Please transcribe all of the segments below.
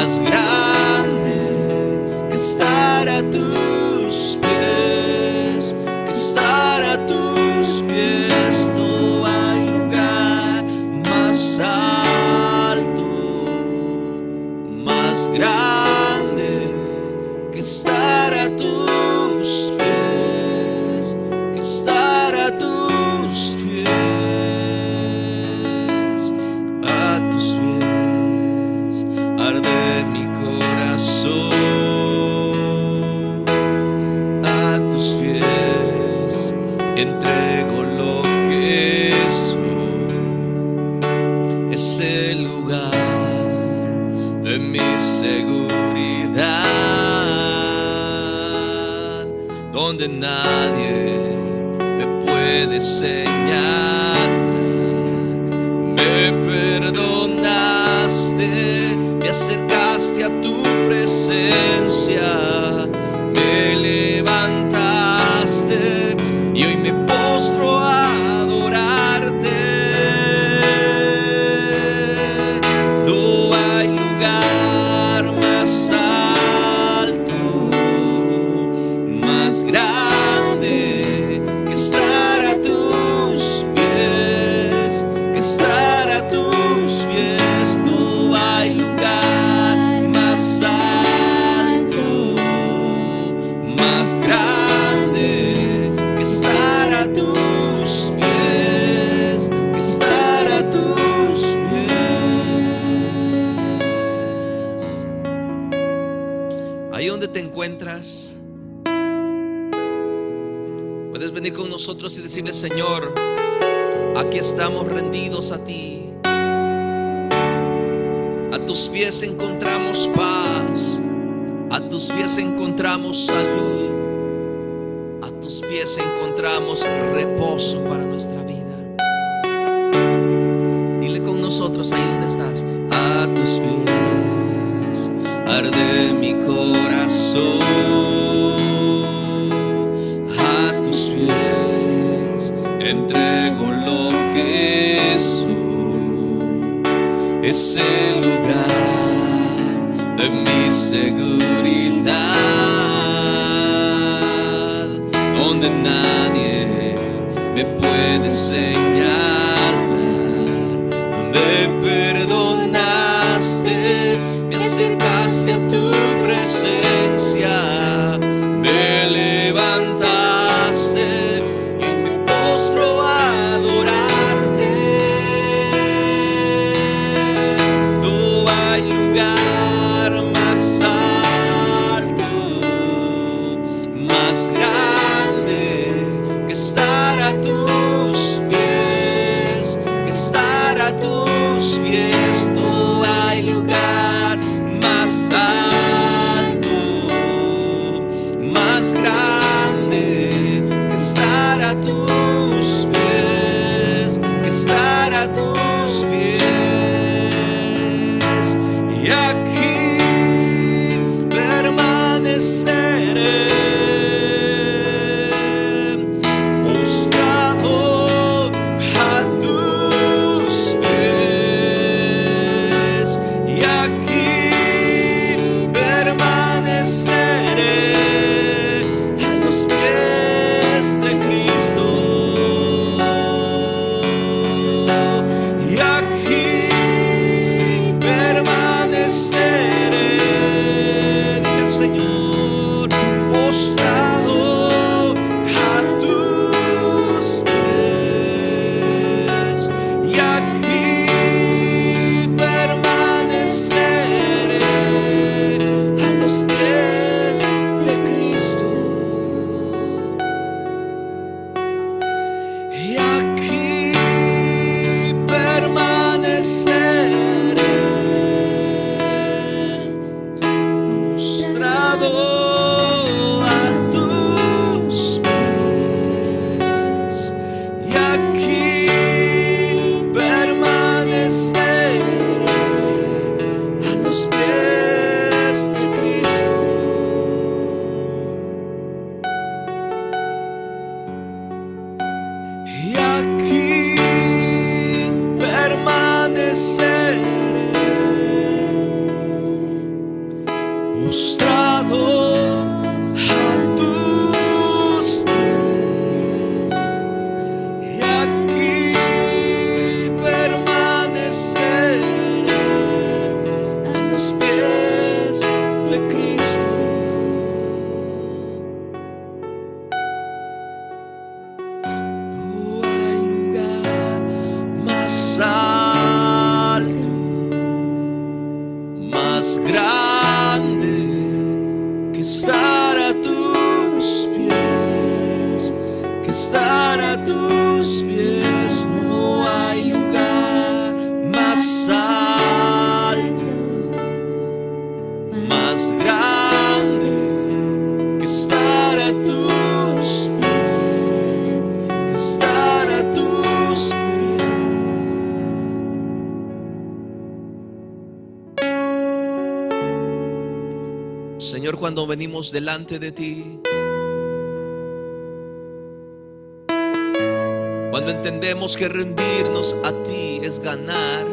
más grande que estar a tus pies, que estar a tus pies. No hay lugar más alto, más grande que estar a tus pies, que estar a tus pies, a tus pies arde mi corazón, a tus pies entrego lo que soy. Es el lugar de mi seguridad, donde nadie me puede señalar. Me perdonaste, me acercaste a tu presencia, me levantaste y hoy me postro a adorarte. No hay lugar más alto, más grande que estar a tus pies, que estar a tus pies. No hay lugar más alto, más grande que estar a tus pies, que estar a tus pies. Ahí donde te encuentras, puedes venir con nosotros y decirle: Señor, aquí estamos rendidos a ti. A tus pies encontramos paz, a tus pies encontramos salud, a tus pies encontramos reposo para nuestra vida. Dile con nosotros ahí donde estás: a tus pies arde mi corazón, a tus pies entrego lo que soy. Es el lugar de mi seguridad, donde nadie me puede señalar. Me perdonaste, me acercaste a tu presencia, me levantaste y me postro a adorarte. No hay lugar más alto, más grande que estar a tus pies, que estar a tus pies. No hay lugar más alto, más grande que estar a tus pies, que estar a tus pies. Y aquí permaneceré, postrado a tus pies. Y aquí permaneceré a los pies de Cristo. Y aquí permaneceré, dice el Señor, postrado a tus pies, y aquí permaneceré a los pies de Cristo. No hay lugar más alto, más grande que estar a tus pies, que estar a tus pies. No hay lugar más alto, más grande que estar a tus pies, que estar a tus pies. Señor, cuando venimos delante de ti, cuando entendemos que rendirnos a ti es ganar,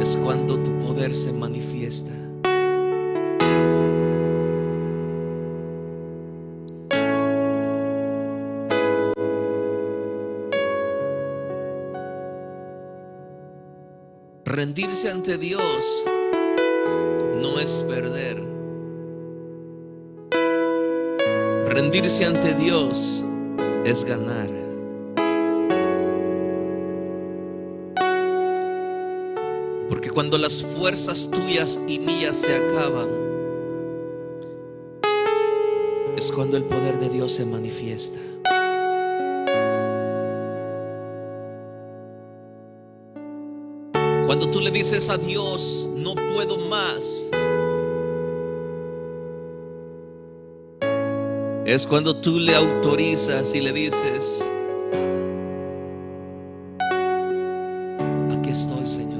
es cuando tu poder se manifiesta. Rendirse ante Dios no es perder. Rendirse ante Dios es ganar. Porque cuando las fuerzas tuyas y mías se acaban, es cuando el poder de Dios se manifiesta. Cuando tú le dices a Dios, no puedo más, es cuando tú le autorizas y le dices, aquí estoy, Señor.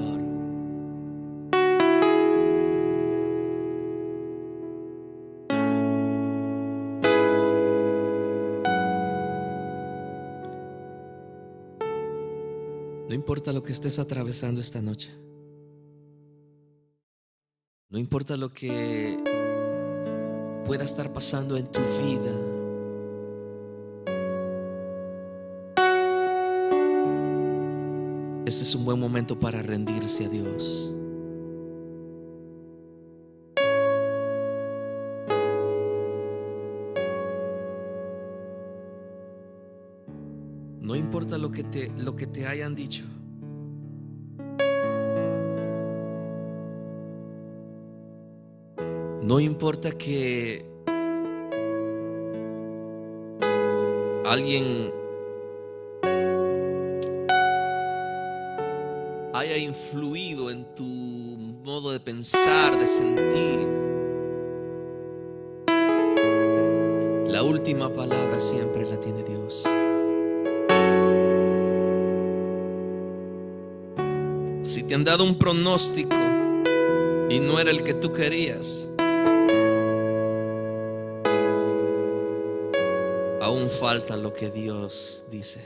No importa lo que estés atravesando esta noche. No importa lo que pueda estar pasando en tu vida. Este es un buen momento para rendirse a Dios. No importa lo que te hayan dicho. No importa que alguien haya influido en tu modo de pensar, de sentir. La última palabra siempre la tiene Dios. Si te han dado un pronóstico y no era el que tú querías, aún falta lo que Dios dice.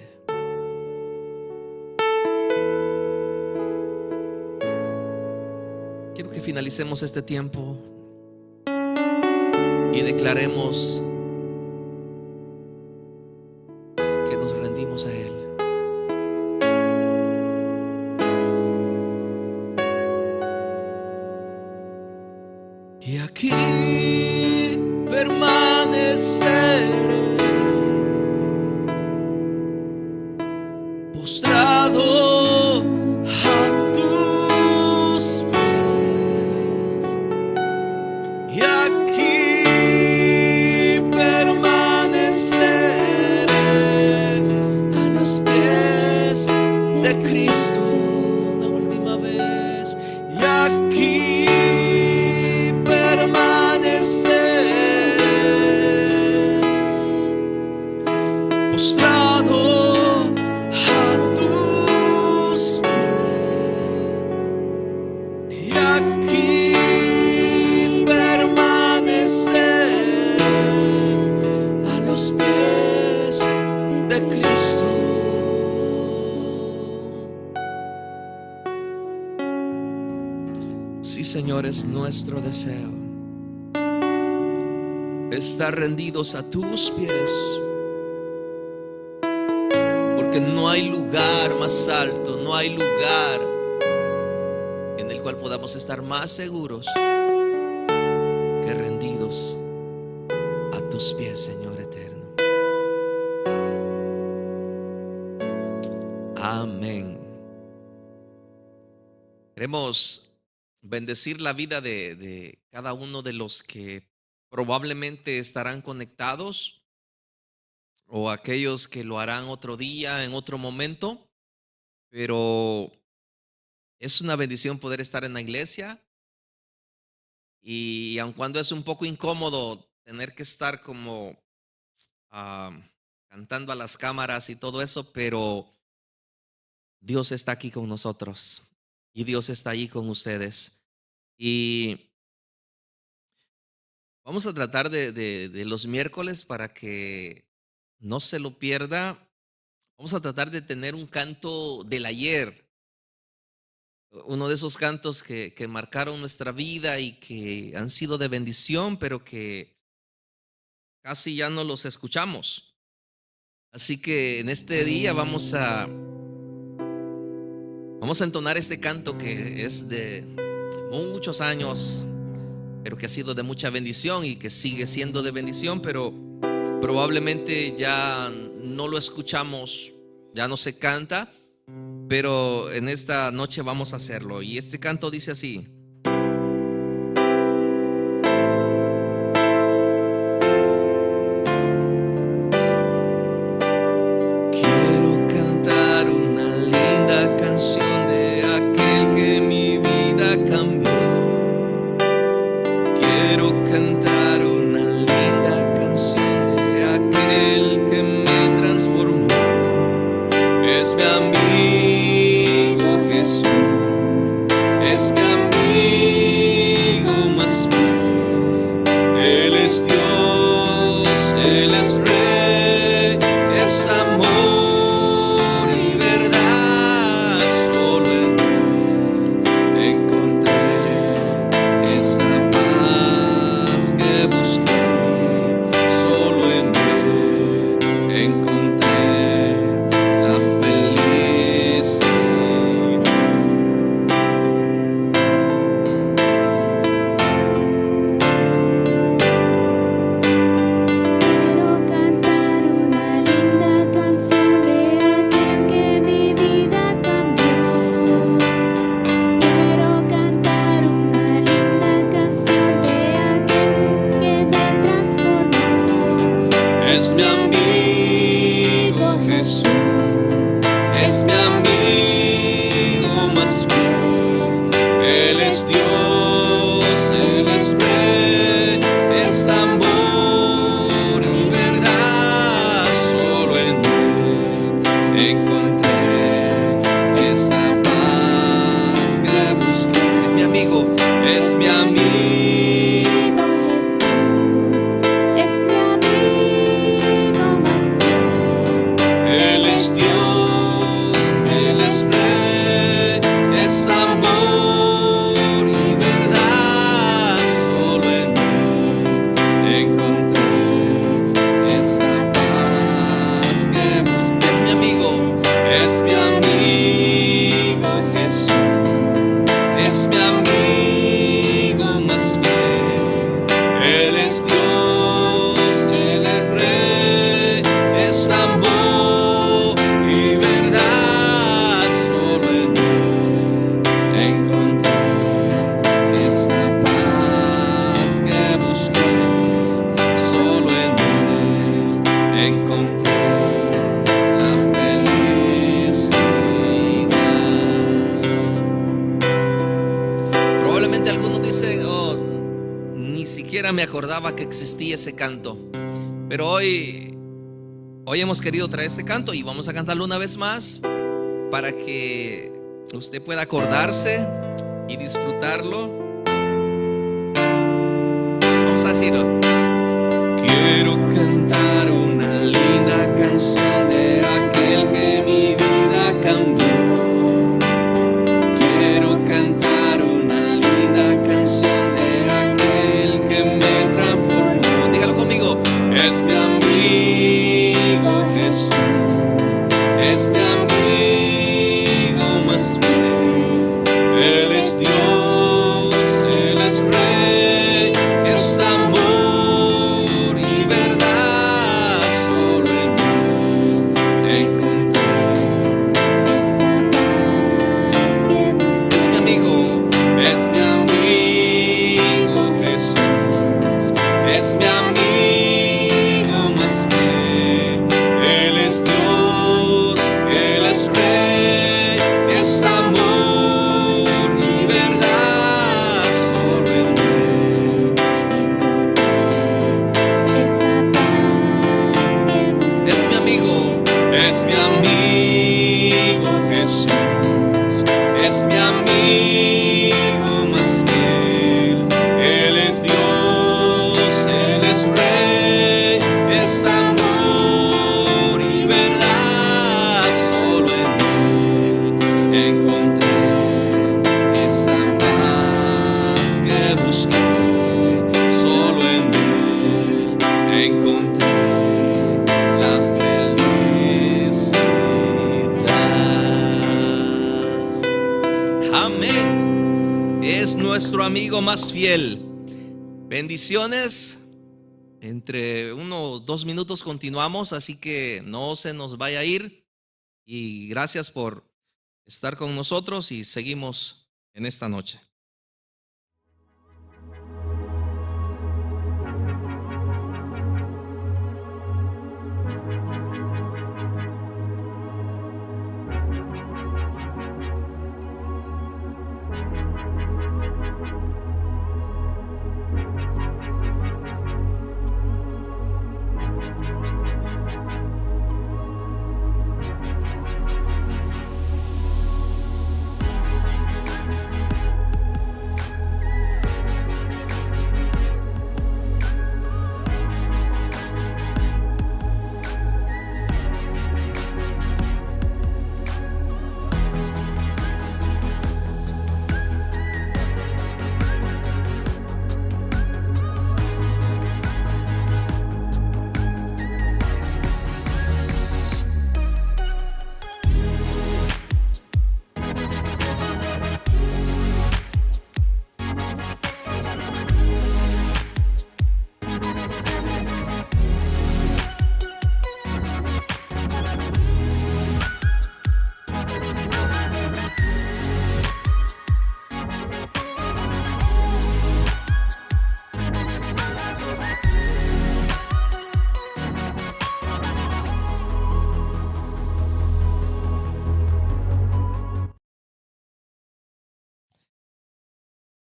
Quiero que finalicemos este tiempo y declaremos que nos rendimos a Él. Y aquí permaneceré postrado a tus pies, y aquí permaneceré a los pies de Cristo. Una última vez. Y aquí permaneceré postrado a tus pies, y aquí permaneceré a los pies de Cristo. Sí, Señor, es nuestro deseo estar rendidos a tus pies, porque no hay lugar más alto, no hay lugar en el cual podamos estar más seguros que rendidos a tus pies, Señor eterno. Amén. Queremos bendecir la vida de cada uno de los que probablemente estarán conectados, o aquellos que lo harán otro día, en otro momento, pero es una bendición poder estar en la iglesia. Y aun cuando es un poco incómodo tener que estar como cantando a las cámaras y todo eso, pero Dios está aquí con nosotros y Dios está ahí con ustedes. Y vamos a tratar de los miércoles, para que no se lo pierda. Vamos a tratar de tener un canto del ayer, uno de esos cantos que marcaron nuestra vida y que han sido de bendición, pero que casi ya no los escuchamos. Así que en este día vamos a entonar este canto que es de muchos años, pero que ha sido de mucha bendición y que sigue siendo de bendición, pero probablemente ya no lo escuchamos, ya no se canta, pero en esta noche vamos a hacerlo. Y este canto dice así: quiero cantar una linda canción de aquel que mi vida cambió. Quiero cantar una linda canción de aquel que me transformó. Es mi amigo Jesús, es mi amigo más fiel. Él es Dios, Él es Rey, es amor y verdad. Solo en Él encontré esa paz que busqué. Solo en Él encontré la felicidad. Quiero cantar una linda canción de aquel que mi vida cambió. Quiero cantar una linda canción de aquel que me transformó. Es mi amigo Jesús, es mi amigo más fiel. Él es Dios, Él es Rey, es amor y verdad. Solo en Él encontré esa paz que busqué. Es mi amigo, es mi amigo. Jesús es mi amigo más fiel. Él es Dios, Él es Rey, es amor y verdad. Solo en Él encontré esa paz que busqué. Es mi amigo, es mi amigo Jesús, es mi amigo más fiel. Él es Dios, Él es Rey, es amor y verdad. Solo en Él encontré esa paz que busqué. Solo en Él encontré la felicidad. Probablemente algunos dicen: oh, ni siquiera me acordaba que existía ese canto. Pero hoy hemos querido traer este canto y vamos a cantarlo una vez más, para que usted pueda acordarse y disfrutarlo. Vamos a decirlo: quiero cantar una linda canción de aquel que mi vida cambió. Quiero cantar una linda busqué, solo en Él encontré la felicidad. Amén. Es nuestro amigo más fiel. Bendiciones. Entre 1 o 2 minutos continuamos, así que no se nos vaya a ir. Y gracias por estar con nosotros y seguimos en esta noche.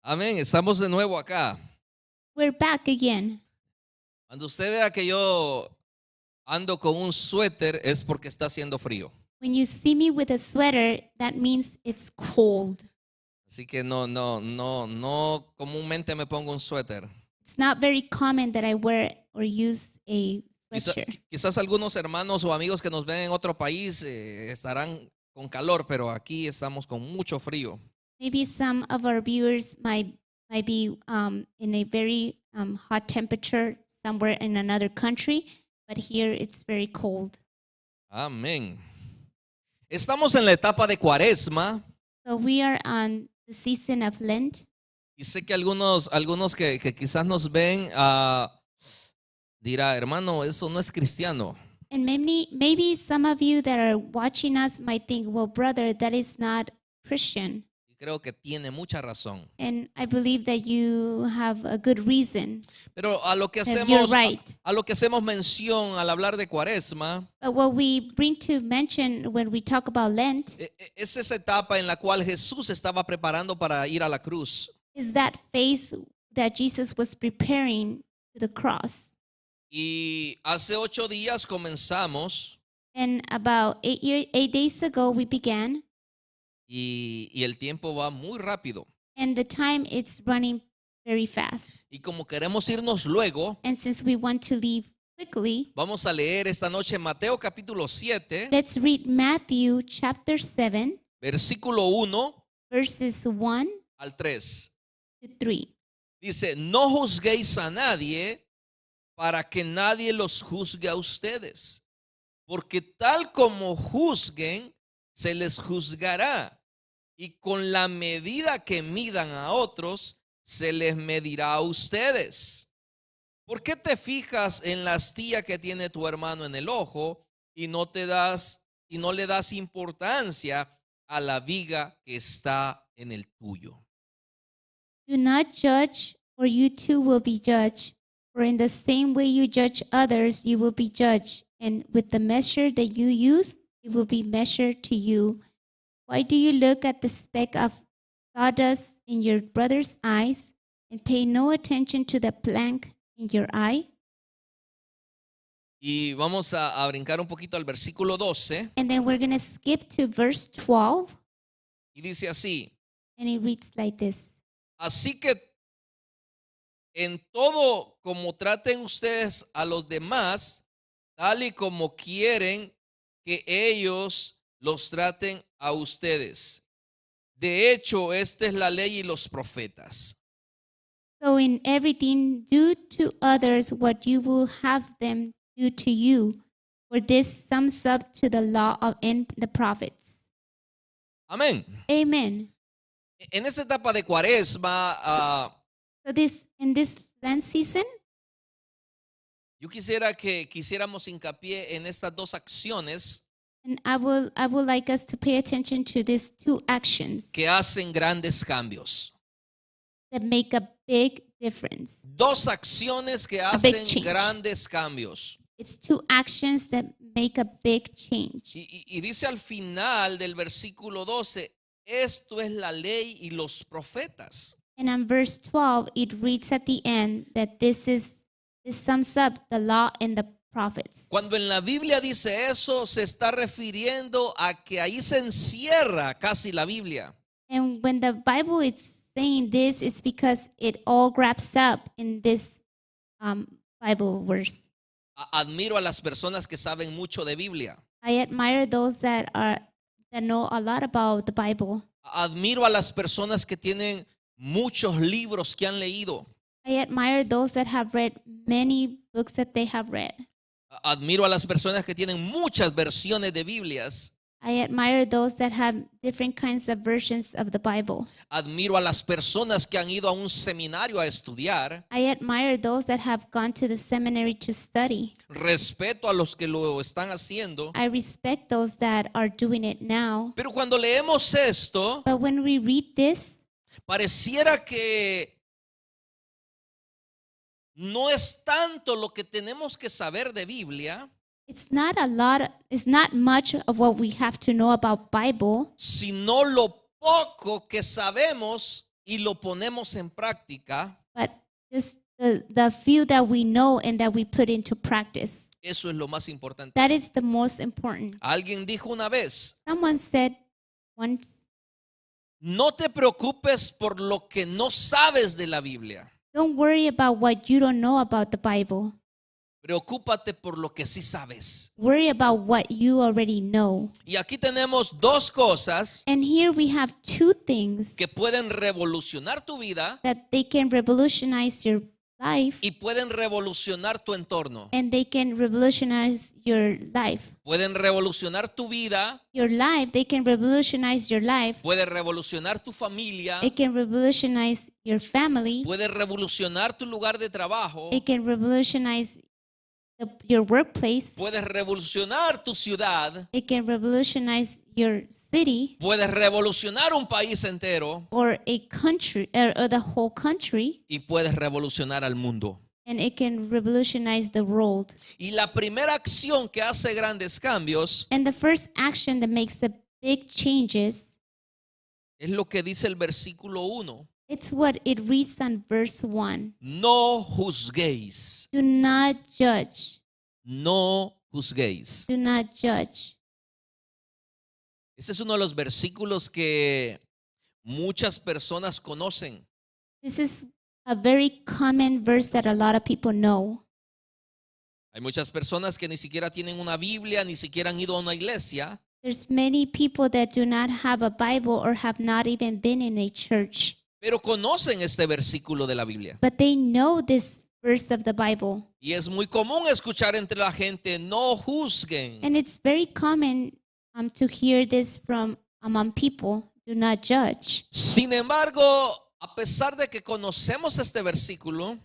Amén, estamos de nuevo acá. We're back again. Cuando usted vea que yo ando con un suéter es porque está haciendo frío. When you see me with a sweater, that means it's cold. Así que no comúnmente me pongo un suéter. It's not very common that I wear or use a sweatshirt. Quizás algunos hermanos o amigos que nos ven en otro país estarán con calor, pero aquí estamos con mucho frío. Maybe some of our viewers might be in a very hot temperature somewhere in another country, but here it's very cold. Amén. Estamos en la etapa de Cuaresma. So we are on the season of Lent. Y sé que algunos que quizás nos ven dirá, hermano, eso no es cristiano. And maybe some of you that are watching us might think, well, brother, that is not Christian. Creo que tiene mucha razón. And I believe that you have a good reason. Pero a lo que That you're hacemos right. a lo que hacemos mención al hablar de Cuaresma But what we bring to mention when we talk about Lent es esa etapa en la cual Jesús estaba preparando para ir a la cruz. is that phase that Jesus was preparing to the cross. Y hace 8 días comenzamos And about 8 days ago, we began. y el tiempo va muy rápido. And the time it's running very fast. Y como queremos irnos luego, And since we want to leave quickly, vamos a leer esta noche Mateo capítulo 7, let's read Matthew chapter 7, versículo 1 verses 1 al 3. to 3. Dice, no juzguéis a nadie para que nadie los juzgue a ustedes, porque tal como juzguen, se les juzgará, y con la medida que midan a otros, se les medirá a ustedes. ¿Por qué te fijas en la astilla que tiene tu hermano en el ojo y no le das importancia a la viga que está en el tuyo? Do not judge, or you too will be judged. For in the same way you judge others, you will be judged. And with the measure that you use, it will be measured to you. Why do you look at the speck of sawdust in your brother's eyes and pay no attention to the plank in your eye? Y vamos a brincar un poquito al versículo 12. And then we're going to skip to verse 12. Y dice así, And it reads like this. así que en todo como traten ustedes a los demás, tal y como quieren que ellos los traten a ustedes. De hecho, esta es la ley y los profetas. So in everything, do to others what you will have them do to you. For this sums up to the law and the prophets. Amén. Amen. En esta etapa de Cuaresma, So in this Lent season, yo quisiera que quisiéramos hincapié en estas dos acciones and I would like us to pay attention to these two actions que hacen grandes cambios. that make a big difference. Dos acciones que big hacen change. grandes cambios. It's two actions that make a big change. Y dice al final del versículo 12, esto es la ley y los profetas. And on verse 12, it reads at the end that this sums up the law and the prophets. Cuando en la Biblia dice eso, se está refiriendo a que ahí se encierra casi la Biblia. And when the Bible is saying this, it's because it all wraps up in this Bible verse. Admiro a las personas que saben mucho de Biblia. I admire those that know a lot about the Bible. Admiro a las personas que tienen muchos libros que han leído. I admire those that have read many books that they have read. Admiro a las personas que tienen muchas versiones de Biblias. I admire those that have different kinds of versions of the Bible. Admiro a las personas que han ido a un seminario a estudiar. I admire those that have gone to the seminary to study. Respeto a los que lo están haciendo. I respect those that are doing it now. Pero cuando leemos esto, But when we read this, pareciera que no es tanto lo que tenemos que saber de Biblia, it's not much of what we have to know about Bible, sino lo poco que sabemos y lo ponemos en práctica. but just the few that we know and that we put into practice. Eso es lo más importante. That is the most important. Alguien dijo una vez, Someone said once, no te preocupes por lo que no sabes de la Biblia. don't worry about what you don't know about the Bible. Preocúpate por lo que sí sabes. Worry about what you already know. Y aquí tenemos dos cosas And here we have two things que pueden revolucionar tu vida that they can revolutionize your life y pueden revolucionar tu entorno. and they can revolutionize your life. Pueden revolucionar tu vida, They can revolutionize your life. puede revolucionar tu familia, It can revolutionize your family. puede revolucionar tu lugar de trabajo, It can revolutionize your workplace. puede revolucionar tu ciudad, It can revolutionize your city puede revolucionar un país entero or a country or the whole country, y puedes revolucionar al mundo. and it can revolutionize the world. Y la primera acción que hace grandes cambios And the first action that makes the big changes, es lo que dice el versículo 1. it's what it reads on verse 1. No juzguéis, Do not judge. no juzguéis. Do not judge. Ese es uno de los versículos que muchas personas conocen. This is a very common verse that a lot of people know. Hay muchas personas que ni siquiera tienen una Biblia, ni siquiera han ido a una iglesia, There's many people that do not have a Bible or have not even been in a church, pero conocen este versículo de la Biblia. but they know this verse of the Bible. Y es muy común escuchar entre la gente, no juzguen. And it's very common to hear this from among people, do not judge. Sin embargo, a pesar de que conocemos este versículo,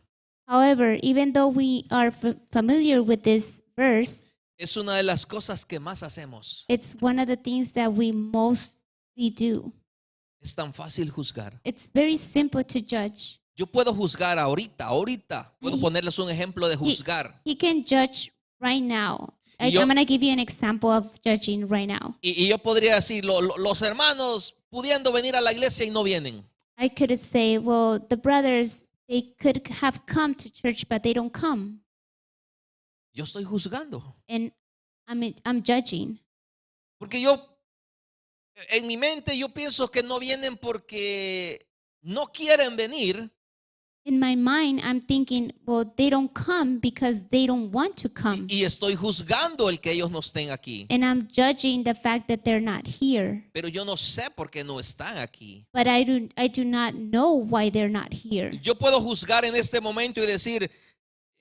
However, even though we are familiar with this verse, es una de las cosas que más hacemos. it's one of the things that we mostly do. Es tan fácil juzgar. It's very simple to judge. Yo puedo juzgar ahorita. Puedo ponerles un ejemplo de juzgar. He can judge right now. Y yo- I'm going to give you an example of judging right now. Y yo podría decir, los hermanos pudiendo venir a la iglesia y no vienen. I could say, well, the brothers, they could have come to church, but they don't come. Yo estoy juzgando. And I'm judging. Porque en mi mente yo pienso que no vienen porque no quieren venir, in my mind, I'm thinking, well, they don't come because they don't want to come. Y estoy juzgando el que ellos no estén aquí. And I'm judging the fact that they're not here. Pero yo no sé por qué no están aquí. But I do not know why they're not here. Yo puedo juzgar en este momento y decir,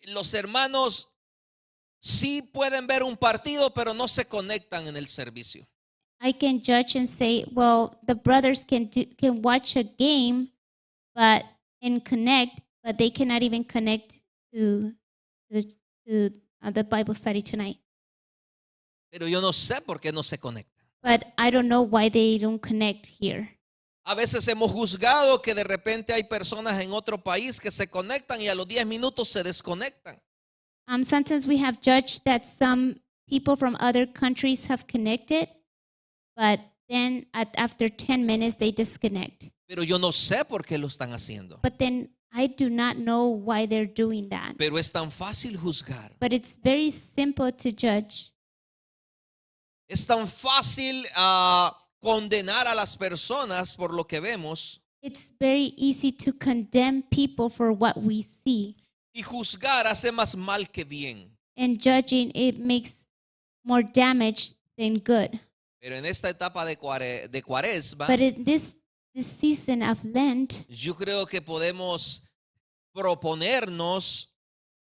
los hermanos sí pueden ver un partido, pero no se conectan en el servicio. I can judge and say, well, the brothers can watch a game, and connect, but they cannot even connect to the Bible study tonight. Pero yo no sé por qué no se conectan. But I don't know why they don't connect here. A veces hemos juzgado que de repente hay personas en otro país que se conectan y a los 10 minutos se desconectan. Sometimes we have judged that some people from other countries have connected, but then after 10 minutes they disconnect. Pero yo no sé por qué lo están haciendo. But then I do not know why they're doing that. Pero es tan fácil juzgar. But it's very simple to judge. Es tan fácil condenar a las personas por lo que vemos. It's very easy to condemn people for what we see. Y juzgar hace más mal que bien. And judging, it makes more damage than good. Pero en esta etapa de Cuaresma, But in this season of Lent, yo creo que podemos proponernos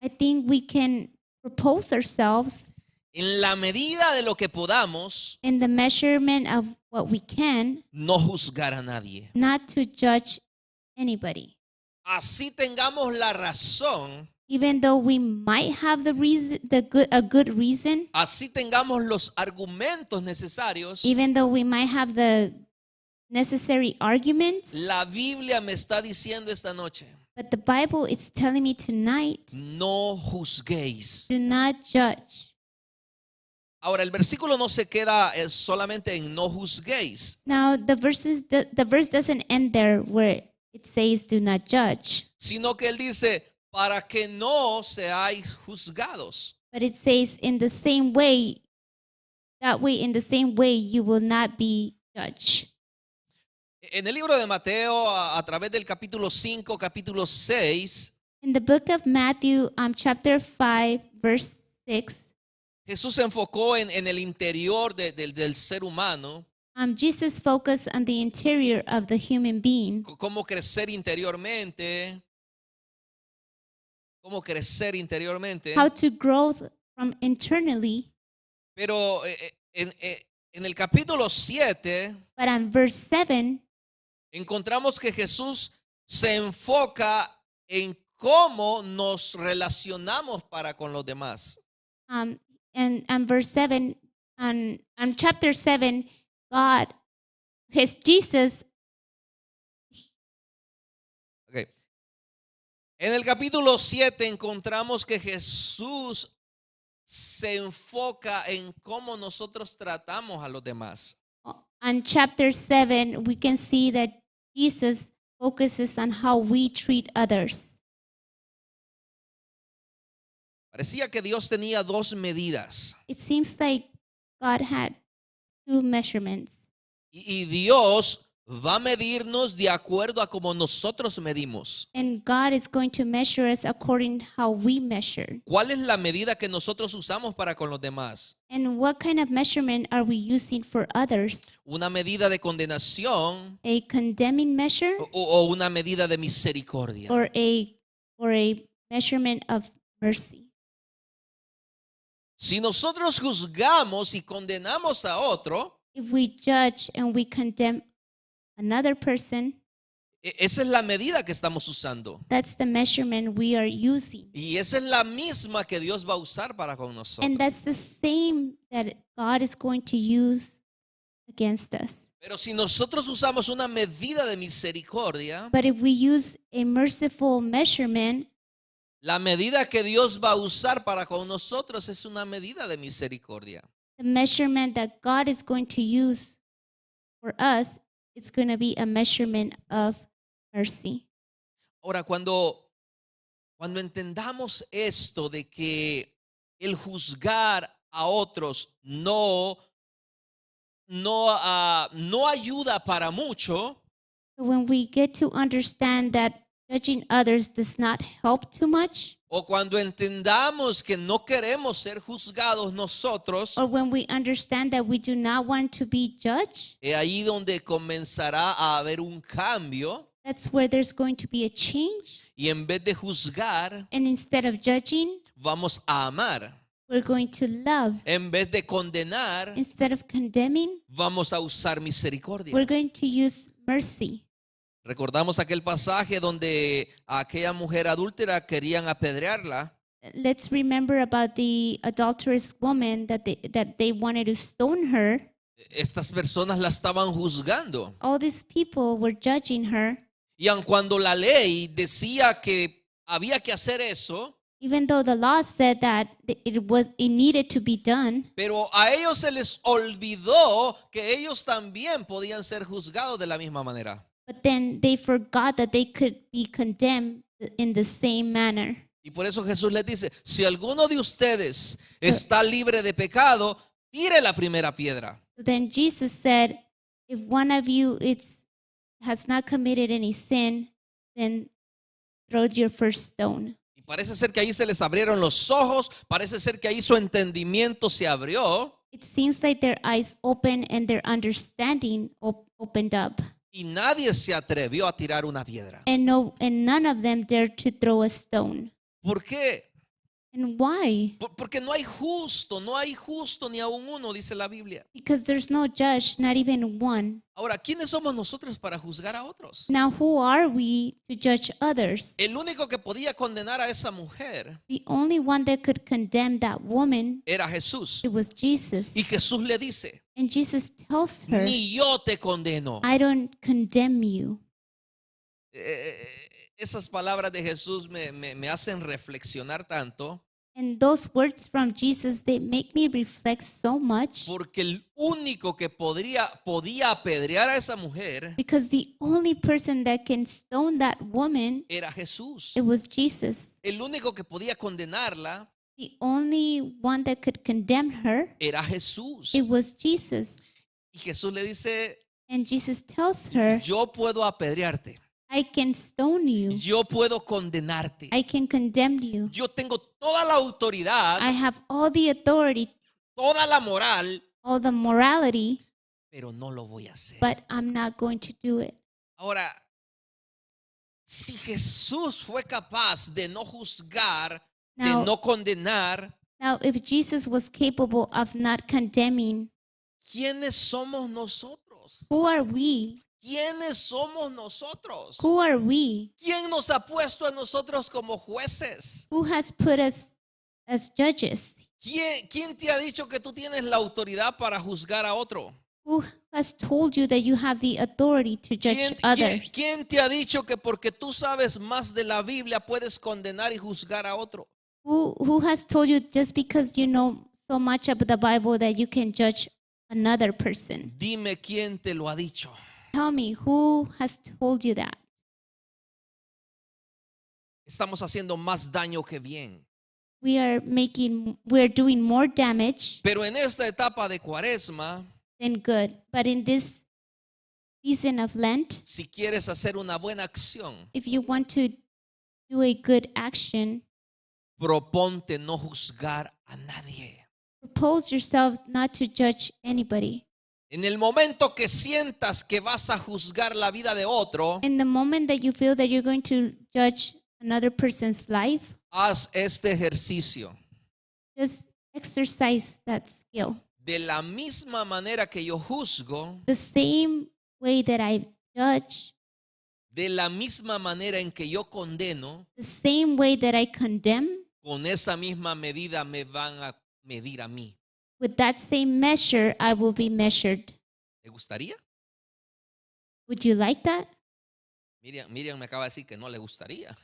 I think we can propose ourselves en la medida de lo que podamos in the measurement of what we can, no juzgar a nadie. not to judge anybody. Así tengamos la razón, Even though we might have the reason, a good reason, así tengamos los argumentos necesarios, even though we might have the necessary arguments, la Biblia me está diciendo esta noche, but the Bible is telling me tonight, no juzguéis. do not judge. Ahora, el versículo no se queda solamente en no juzguéis, Now, the verse doesn't end there where it says do not judge, sino que él dice, para que no seáis juzgados. but it says in the same way, in the same way you will not be judged. En el libro de Mateo, a través del capítulo 5, capítulo 6, In the book of Matthew, chapter 5, verse 6, Jesús se enfocó en el interior del ser humano, Jesus focused on the interior of the human being, cómo crecer interiormente, how to grow from internally. Pero en el capítulo 7 But on verse 7, encontramos que Jesús se enfoca en cómo nos relacionamos para con los demás. and on verse 7, on chapter 7, Jesus. Okay. En el capítulo 7 encontramos que Jesús se enfoca en cómo nosotros tratamos a los demás. On chapter 7, we can see that Jesus focuses on how we treat others. Parecía que Dios tenía dos medidas It seems like God had two measurements. y Dios va a medirnos de acuerdo a cómo nosotros medimos. And God is going to measure us according to how we measure. ¿Cuál es la medida que nosotros usamos para con los demás? And what kind of measurement are we using for others? ¿Una medida de condenación A condemning measure o una medida de misericordia? or a measurement of mercy? Si nosotros juzgamos y condenamos a otro, If we judge and we condemn another person, esa es la medida que estamos usando. that's the measurement we are using. Y esa es la misma que Dios va a usar para con nosotros. And that's the same that God is going to use against us. Pero si nosotros usamos una medida de misericordia, But if we use a merciful measurement, la medida que Dios va a usar para con nosotros es una medida de misericordia. the measurement that God is going to use for us is going to be a measurement of mercy. Ahora, cuando entendamos esto de que el juzgar a otros no ayuda para mucho, When we get to understand that judging others does not help too much, o cuando entendamos que no queremos ser juzgados nosotros, or when we understand that we do not want to be judged, es ahí donde comenzará a haber un cambio that's where there's going to be a change. y en vez de juzgar, And instead of judging, vamos a amar. we're going to love. En vez de condenar, Instead of condemning, vamos a usar misericordia. we're going to use mercy. Recordamos aquel pasaje donde a aquella mujer adúltera querían apedrearla. Let's remember about the adulterous woman that they wanted to stone her. Estas personas la estaban juzgando. All these people were judging her. Y aun cuando la ley decía que había que hacer eso, Even though the law said that it needed to be done, pero a ellos se les olvidó que ellos también podían ser juzgados de la misma manera. but then they forgot that they could be condemned in the same manner. Y por eso Jesús les dice, si alguno de ustedes está libre de pecado, tire la primera piedra. Then Jesus said, if one of you has not committed any sin, then throw your first stone. Y parece ser que ahí se les abrieron los ojos, parece ser que ahí su entendimiento se abrió It seems like their eyes opened and their understanding opened up. y nadie se atrevió a tirar una piedra. And none of them dared to throw a stone. ¿Por qué? And why? Porque no hay justo ni aún uno, dice la Biblia. Because there's no judge, not even one. Ahora, ¿quiénes somos nosotros para juzgar a otros? Now, who are we to judge others? El único que podía condenar a esa mujer The only one that could condemn that woman, era Jesús. it was Jesus. Y Jesús le dice, And Jesus tells her, ni yo te condeno. I don't condemn you. Esas palabras de Jesús me hacen reflexionar tanto, And those words from Jesus, they make me reflect so much, porque el único que podía apedrear a esa mujer because the only person that can stone that woman, era Jesús. it was Jesus. El único que podía condenarla The only one that could condemn her, era Jesús. it was Jesus. Y Jesús le dice, And Jesus tells her, yo puedo apedrearte, I can stone you. yo puedo condenarte, I can condemn you. yo tengo toda la autoridad, I have all the authority, toda la moral, all the morality, pero no lo voy a hacer. but I'm not going to do it. Ahora, si Jesús fue capaz de no juzgar, de Now- no condenar, Now, if Jesus was capable of not condemning, ¿quiénes somos nosotros? who are we? ¿Quiénes somos nosotros? Who are we? ¿Quién nos ha puesto a nosotros como jueces? Who has put us as judges? ¿Quién te ha dicho que tú tienes la autoridad para juzgar a otro? Who has told you that you have the authority to judge others? ¿Quién te ha dicho que porque tú sabes más de la Biblia puedes condenar y juzgar a otro? Who has told you just because you know so much about the Bible that you can judge another person? Dime quién te lo ha dicho. Tell me, who has told you that? Estamos haciendo más daño que bien. We're doing more damage Pero en esta etapa de Cuaresma, than good. But in this season of Lent, si quieres hacer una buena acción, if you want to do a good action, proponte no juzgar a nadie. propose yourself not to judge anybody. En el momento que sientas que vas a juzgar la vida de otro, In the moment that you feel that you're going to judge another person's life, haz este ejercicio. just exercise that skill. De la misma manera que yo juzgo, The same way that I judge, de la misma manera en que yo condeno, the same way that I condemn, con esa misma medida me van a medir a mí. with that same measure, I will be measured. ¿Te gustaría? Would you like that? Miriam me acaba de decir que no le gustaría.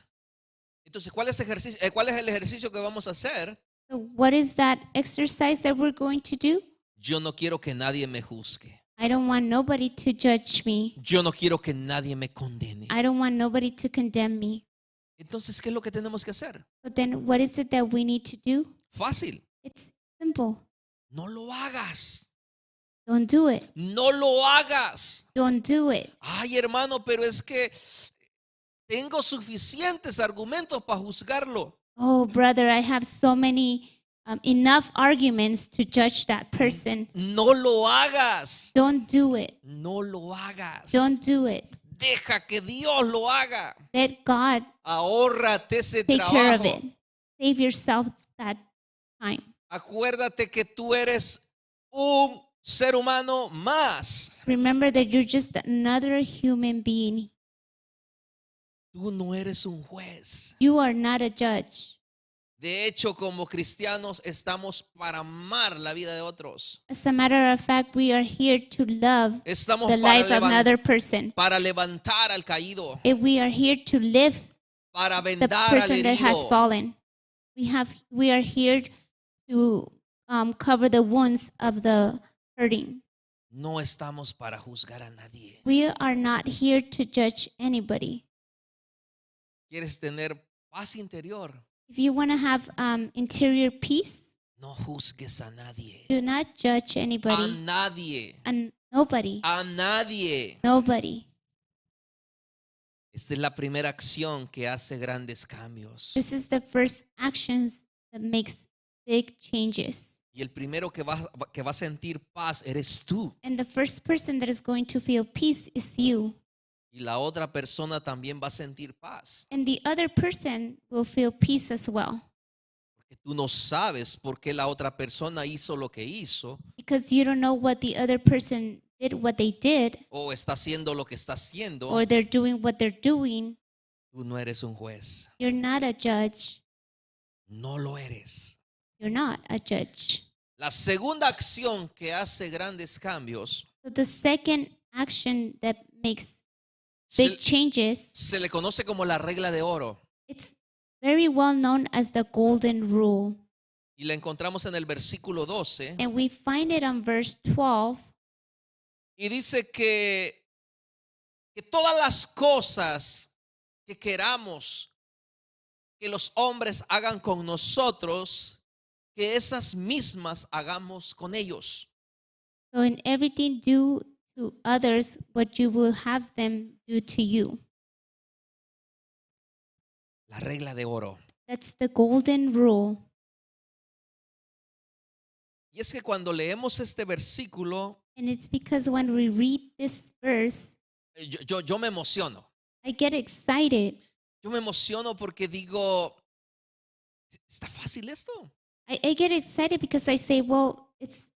Entonces, ¿cuál es el ejercicio que vamos a hacer? So what is that exercise that we're going to do? Yo no quiero que nadie me juzgue. I don't want nobody to judge me. Yo no quiero que nadie me condene. I don't want nobody to condemn me. Entonces, ¿qué es lo que tenemos que hacer? But then what is it that we need to do? Fácil. It's simple. No lo hagas. Don't do it. No lo hagas. Don't do it. Ay, hermano, pero es que tengo suficientes argumentos para juzgarlo. Oh, brother, I have so many enough arguments to judge that person. No lo hagas. Don't do it. No lo hagas. Don't do it. Deja que Dios lo haga. Let God Ahórrate ese take care of trabajo. it. Save yourself that time. Acuérdate que tú eres un ser humano más. Remember that you're just another human being. Tú no eres un juez. You are not a judge. De hecho, como cristianos estamos para amar la vida de otros. As a matter of fact, we are here to love Estamos the para, life of another person. para levantar al caído, If we are here to lift para the vendar al person that has herido. fallen. We are here to cover the wounds of the hurting. No estamos para juzgar a nadie. We are not here to judge anybody. ¿Quieres tener paz interior? If you want to have interior peace, No juzgues a nadie. do not judge A anybody nadie. and nobody. A nadie. Nobody. Esta es la primera acción que hace grandes cambios. This is the first actions that makes big changes. Y el primero que va a sentir paz eres tú. And the first person that is going to feel peace is you. Y la otra persona también va a sentir paz. And the other person will feel peace as well. Porque tú no sabes por qué la otra persona hizo lo que hizo Because you don't know what the other person did, what they did, o está haciendo lo que está haciendo. or they're doing what they're doing. Tú no eres un juez. You're not a judge. No lo eres. You're not a judge. La segunda acción que hace grandes cambios So the second action that makes big se, changes, se le conoce como la regla de oro. it's very well known as the golden rule. Y la encontramos en el versículo 12. And we find it on verse 12. Y dice que todas las cosas que queramos que los hombres hagan con nosotros, que esas mismas hagamos con ellos. So in everything, do to others what you will have them do to you. La regla de oro. That's the golden rule. Y es que cuando leemos este versículo, And it's because when we read this verse, yo me emociono. I get excited. Yo me emociono porque digo, ¿está fácil esto? I get excited because I say, well, it's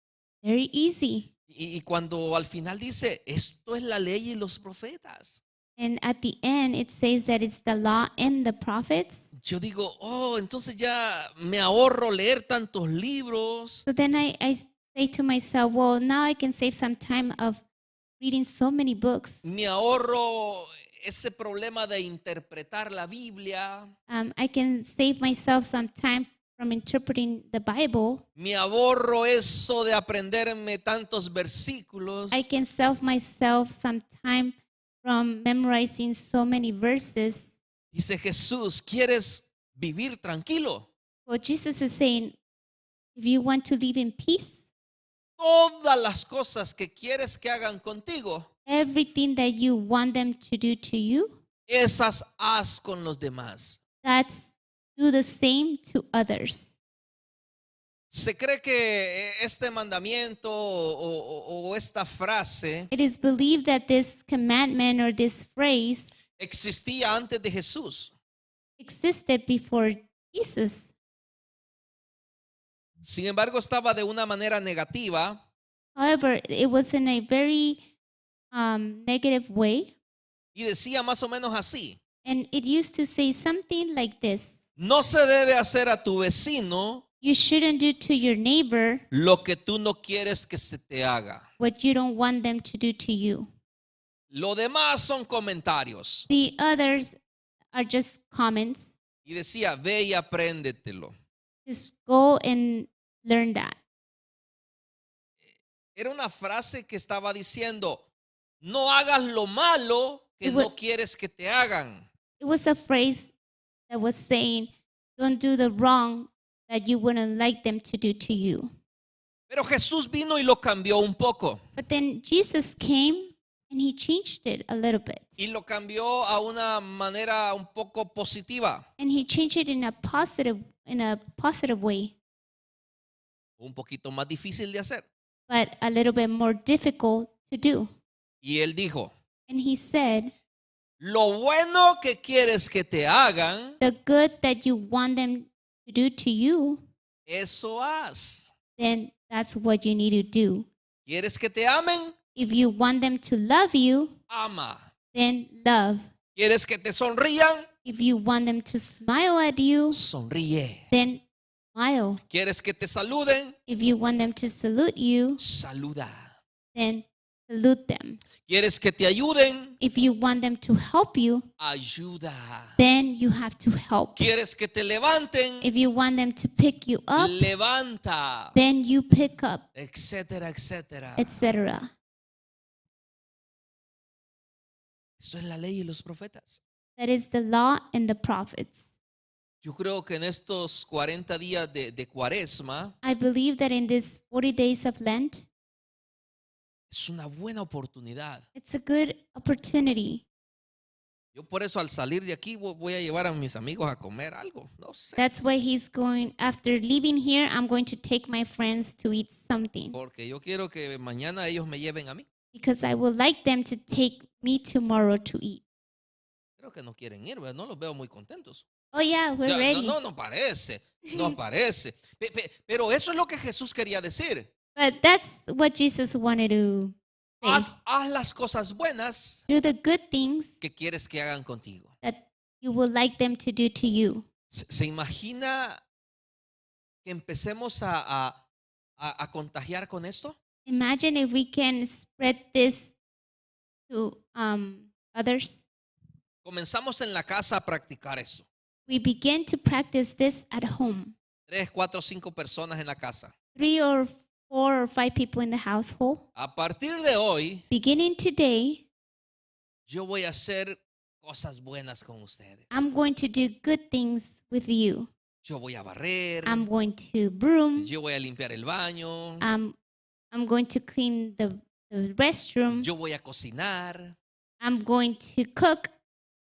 very easy. Y cuando al final dice, esto es la ley y los profetas. And at the end, it says that it's the law and the prophets. Yo digo, oh, entonces ya me ahorro leer tantos libros. So then I say to myself, well, now I can save some time of reading so many books. Me ahorro ese problema de interpretar la Biblia. I can save myself some time from interpreting the Bible. Me ahorro eso de aprenderme tantos versículos. I can save myself some time from memorizing so many verses. Dice Jesús, ¿quieres vivir tranquilo? Well, Jesus is saying, if you want to live in peace, Todas las cosas que quieres que hagan contigo, everything that you want them to do to you, esas haz con los demás. that's do the same to others. Se cree que este mandamiento o esta frase It is believed that this commandment or this phrase existía antes de Jesús. existed before Jesus. Sin embargo, estaba de una manera negativa However, it was in a very negative way. y decía más o menos así: And it used to say something like this. no se debe hacer a tu vecino You shouldn't do to your neighbor lo que tú no quieres que se te haga. what you don't want them to do to you. Lo demás son comentarios. The others are just comments. Y decía, ve y apréndetelo. Just go and learn that. Era una frase que estaba diciendo, no hagas lo malo que no quieres que te hagan. It was a phrase that was saying, don't do the wrong that you wouldn't like them to do to you. Pero Jesús vino y lo cambió un poco. But then Jesus came And he changed it a little bit. y lo cambió a una manera un poco positiva, And he changed it in a positive way, un poquito más difícil de hacer. but a little bit more difficult to do. Y él dijo, And he said, lo bueno que quieres que te hagan, the good that you want them to do to you, eso haz. then that's what you need to do. ¿Quieres que te amen? If you want them to love you, Ama. then love. ¿Quieres que te sonrían? If you want them to smile at you, Sonríe. then smile. ¿Quieres que te saluden? If you want them to salute you, Saluda. then salute them. ¿Quieres que te ayuden? If you want them to help you, Ayuda. then you have to help. ¿Quieres que te levanten? If you want them to pick you up, Levanta. then you pick up, Etcétera, etcétera. etc. Esto es la ley y los profetas. That is the law and the prophets. Yo creo que en estos 40 días de cuaresma I believe that in these 40 days of Lent, es una buena oportunidad. it's a good opportunity. Yo por eso al salir de aquí voy a llevar a mis amigos a comer algo. No sé. That's why he's going, after leaving here, I'm going to take my friends to eat something. Porque yo quiero que mañana ellos me lleven a mí. Because I would like them to take me tomorrow to eat. Creo que no quieren ir, ¿verdad? No los veo muy contentos. Oh yeah, we're No, ready. no parece. No parece. Pero eso es lo que Jesús quería decir. But that's what Jesus wanted to say. Haz las cosas buenas Do the good things que quieres que hagan contigo. that you would like them to do to you. ¿Se imagina que empecemos a contagiar con esto? Imagine if we can spread this to others. Comenzamos en la casa a practicar eso. We begin to practice this at home. 3, 4, 5 personas en la casa. 3 or 4 or 5 people in the household. A partir de hoy, Beginning today, yo voy a hacer cosas buenas con ustedes. I'm going to do good things with you. Yo voy a barrer. I'm going to broom. Yo voy a limpiar el baño. I'm going to clean the restroom. Yo voy a cocinar. I'm going to cook.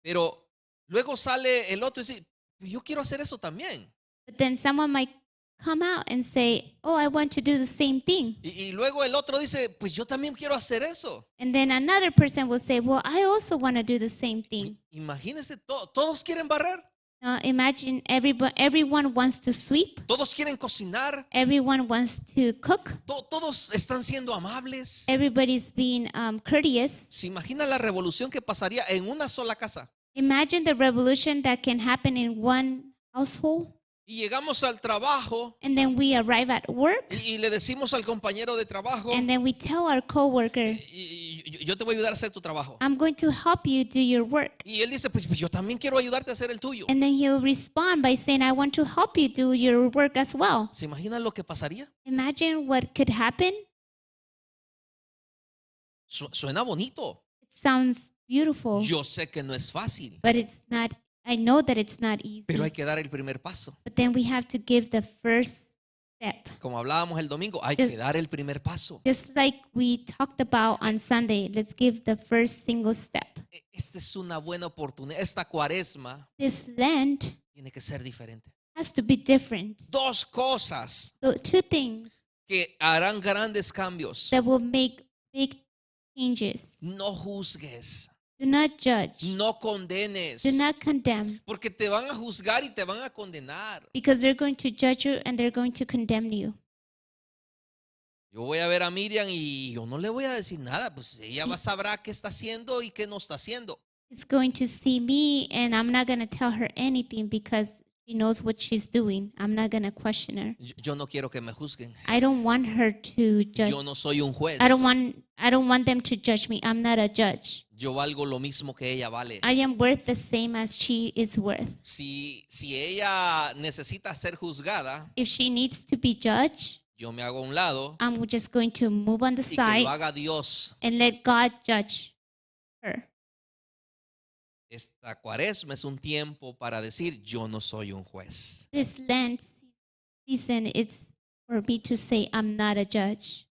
Pero luego sale el otro y dice, yo quiero hacer eso también. But then someone might come out and say, oh, I want to do the same thing. Y luego el otro dice, pues yo también quiero hacer eso. And then another person will say, well, I also want to do the same thing. Imagínense, todos quieren barrer. Imagine everyone wants to sweep. Todos quieren cocinar. Everyone wants to cook. Todos están siendo amables. Everybody's being courteous. ¿Se imagina la revolución que pasaría en una sola casa? Imagine the revolution that can happen in one household. Y llegamos al trabajo And then we arrive at work. y le decimos al compañero de trabajo, And then we tell our coworker, yo te voy a ayudar a hacer tu trabajo. I'm going to help you do your work. Y él dice, pues yo también quiero ayudarte a hacer el tuyo. And then he'll respond by saying, I want to help you do your work as well. ¿Se imaginan lo que pasaría? Imagine what could happen. Suena bonito. It sounds beautiful, Yo sé que no es fácil, but it's not. I know that it's not easy. pero hay que dar el primer paso. But then we have to give the first step. Como hablábamos el domingo, hay Just- que dar el primer paso. Just like we talked about on Sunday, let's give the first single step. Esta es una buena oportunidad. Esta cuaresma This Lent tiene que ser diferente. has to be different. Dos cosas So 2 things que harán grandes cambios. that will make big changes. No juzgues, Do not judge. no condenes, Do not condemn, porque te van a juzgar y te van a condenar. because they're going to judge you and they're going to condemn you. Yo voy a ver a Miriam y yo no le voy a decir nada, pues ella sabrá qué está haciendo y qué no está haciendo. Is going to see me and I'm not going to tell her anything because she knows what she's doing. I'm not going to question her. Yo no quiero que me juzguen. I don't want her to judge. Yo no soy un juez. I don't want them to judge me. I'm not a judge. Yo valgo lo mismo que ella vale. I am worth the same as she is worth. Si ella necesita ser juzgada, If she needs to be judged, yo me hago a un lado I'm just going to move on the y que side lo haga Dios. and let God judge her. Esta cuaresma es un tiempo para decir, yo no soy un juez. This Lent season, it's for me to say I'm not a judge.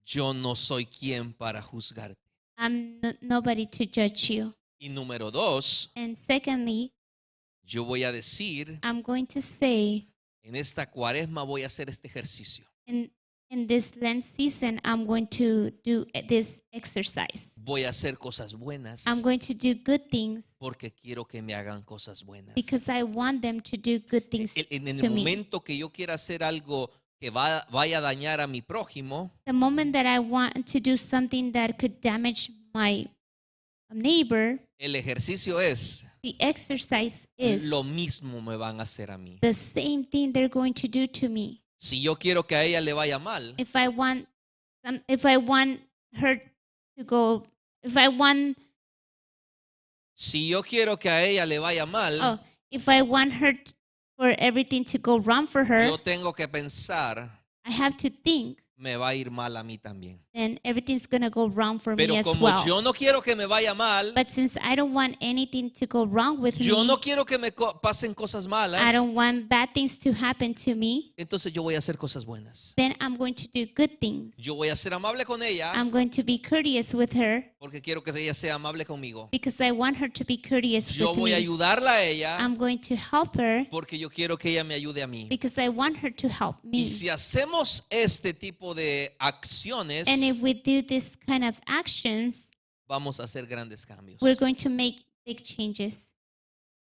Yo no soy quien para juzgarte. I'm nobody to judge you. Y número 2, And secondly, yo voy a decir, I'm going to say en esta cuaresma voy a hacer este ejercicio. in this Lent season, I'm going to do this exercise. Voy a hacer cosas buenas I'm going to do good things porque quiero que me hagan cosas buenas. because I want them to do good things En el to me. momento que yo quiera hacer algo que vaya a dañar a mi prójimo, The moment that I want to do something that could damage my neighbor, el ejercicio es the exercise is lo mismo me van a hacer a mí. the same thing they're going to do to me. Si yo quiero que a ella le vaya mal, If I want her to go, if I want, si yo quiero que a ella le vaya mal, if I want her for everything to go wrong for her, yo tengo que pensar, I have to think, me va a ir mal a mí también. then everything's going to go wrong for Pero me as como well. yo no quiero que me vaya mal, But since I don't want anything to go wrong with yo me, no quiero que me pasen cosas I malas, don't want bad things to happen to me, entonces yo voy a hacer cosas buenas. then I'm going to do good things. Yo voy a ser amable con ella I'm going to be courteous with her porque quiero que ella sea amable conmigo. because I want her to be courteous Yo with voy a me. ayudarla a ella I'm going to help her porque yo quiero que ella me ayude a mí. because I want her to help me. Y si hacemos este tipo de acciones, And if we do this kind of actions, vamos a hacer grandes cambios. we're going to make big changes.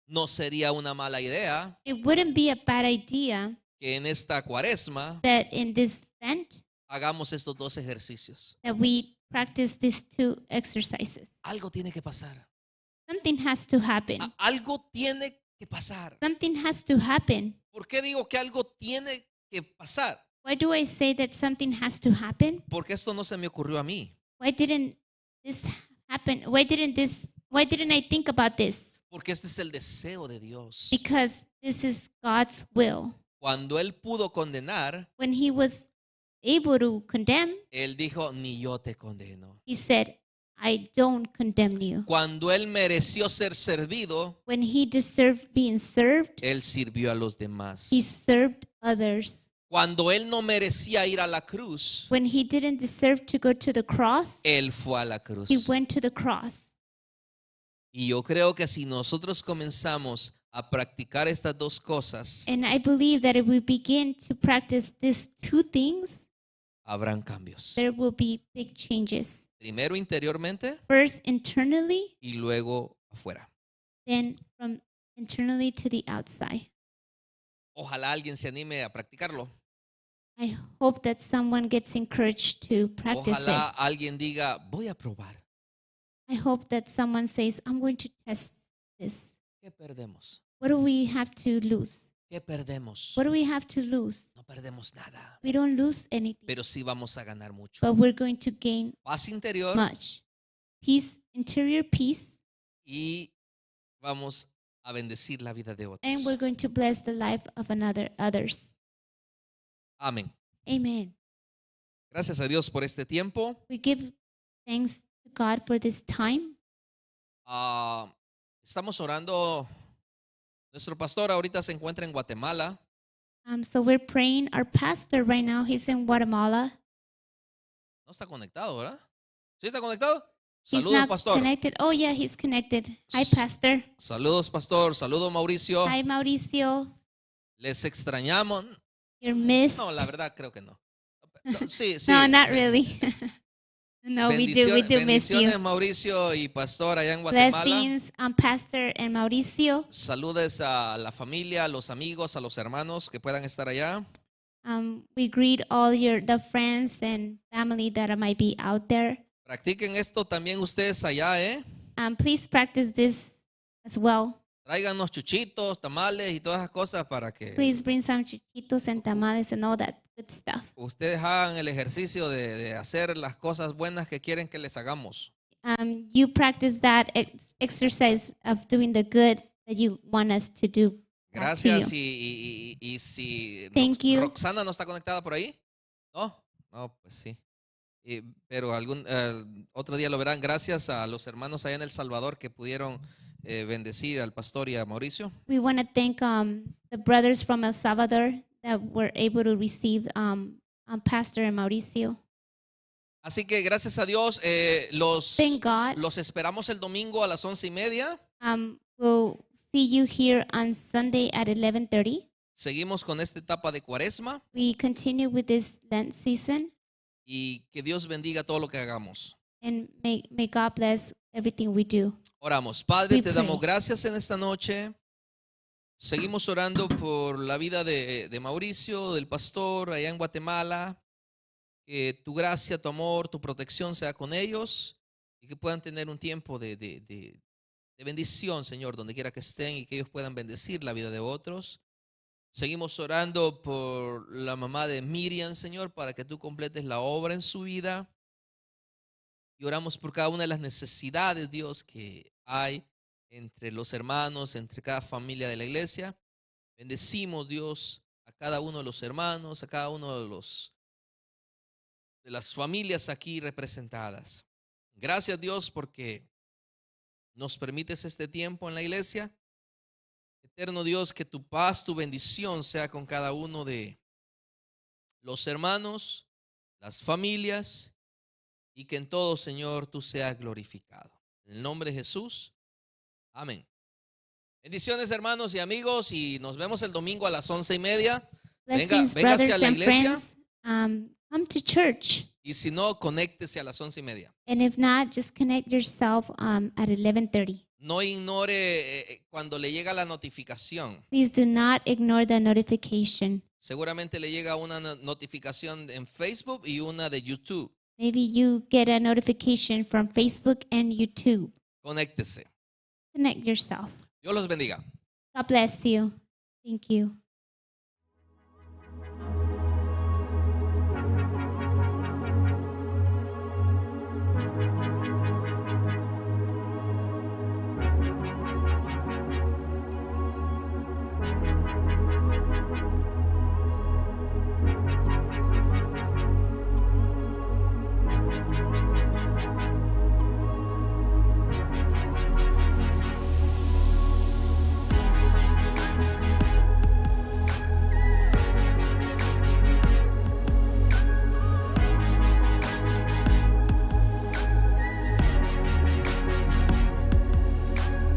No sería una mala idea It wouldn't be a bad idea que en esta cuaresma that in this Lent hagamos estos dos ejercicios. that we practice these two exercises. Algo tiene que pasar. Something has to happen. Algo tiene que pasar. Something has to happen. ¿Por qué digo que algo tiene que pasar? Why do I say that something has to happen? Porque esto no se me ocurrió a mí. Why didn't this happen? Why didn't I think about this? Porque este es el deseo de Dios. Because this is God's will. Cuando Él pudo condenar, When he was able to condemn, Él dijo, ni yo te condeno. he said, I don't condemn you. Cuando Él mereció ser servido, When he deserved being served, Él sirvió a los demás. he served others. Cuando Él no merecía ir a la cruz, When he didn't deserve to go to the cross, Él fue a la cruz. he went to the cross. Y yo creo que si nosotros comenzamos a practicar estas dos cosas, And I believe that if we begin to practice these two things, habrán cambios. there will be big changes. Primero interiormente First internally, y luego afuera. then from internally to the outside. Ojalá alguien se anime a practicarlo. I hope that someone gets encouraged to practice Ojalá it. alguien diga, voy a probar. I hope that someone says, I'm going to test this. ¿Qué perdemos? What do we have to lose? ¿Qué perdemos? What do we have to lose? No perdemos nada, We don't lose anything, pero sí vamos a ganar mucho. but we're going to gain Paz interior much. Peace, interior peace, y vamos a bendecir la vida de and we're otros. going to bless the life of others. Amén. Amen. Gracias a Dios por este tiempo. We give thanks to God for this time. Estamos orando. Nuestro pastor ahorita se encuentra en Guatemala. So we're praying. Our pastor right now, he's in Guatemala. No está conectado, ¿verdad? ¿Sí está conectado? He's Saludos, not pastor. connected. Oh, yeah, he's connected. Hi, Pastor. Saludos, pastor. Saludos, Mauricio. Hi, Mauricio. Les extrañamos. You're missed. No, la verdad creo que no. Sí, sí. No, not really. No, we do miss you. Bendiciones, Mauricio y pastor allá en Guatemala. Blessings, Pastor and Mauricio. Saludes a la familia, a los amigos, a los hermanos que puedan estar allá. We greet all the friends and family that might be out there. Practiquen esto también ustedes allá, ¿eh? Please practice this as well. Tráiganos chuchitos, tamales y todas esas cosas para que Please bring some chiquitos and tamales and all that good stuff. ustedes hagan el ejercicio de hacer las cosas buenas que quieren que les hagamos. You practice that exercise of doing the good that you want us to do. Gracias. Y si Thank you. Roxana no está conectada por ahí, ¿no? No, pues sí. Pero otro día lo verán. Gracias a los hermanos allá en El Salvador que pudieron bendecir al pastor y a Mauricio. We want to thank the brothers from El Salvador that were able to receive Pastor and Mauricio. Así que gracias a Dios, Thank God. los esperamos el domingo a las 11:30. We'll see you here on Sunday at 11:30. Seguimos con esta etapa de Cuaresma We continue with this Lent season, y que Dios bendiga todo lo que hagamos. and may God bless everything we do. Oramos. Padre, We te damos pray. gracias en esta noche. Seguimos orando por la vida de Mauricio, del pastor allá en Guatemala. Que tu gracia, tu amor, tu protección sea con ellos y que puedan tener un tiempo de bendición, Señor, donde quiera que estén y que ellos puedan bendecir la vida de otros. Seguimos orando por la mamá de Miriam, Señor, para que tú completes la obra en su vida. Y oramos por cada una de las necesidades, Dios, que hay entre los hermanos, entre cada familia de la iglesia. Bendecimos, Dios, a cada uno de los hermanos, a cada uno de las familias aquí representadas. Gracias, Dios, porque nos permites este tiempo en la iglesia. Eterno Dios, que tu paz, tu bendición sea con cada uno de los hermanos, las familias, y que en todo, Señor, tú seas glorificado. En el nombre de Jesús. Amén. Bendiciones, hermanos y amigos, y nos vemos el domingo a las 11:30. Blessings, Véngase a brothers la and iglesia. friends. Come to church. Y si no, conéctese a las 11:30. And if not, just connect yourself at 11:30. No ignore cuando le llega la notificación. Please do not ignore the notification. Seguramente le llega una notificación en Facebook y una de YouTube. Maybe you get a notification from Facebook and YouTube. Conéctese. Connect yourself. Dios los bendiga. God bless you. Thank you.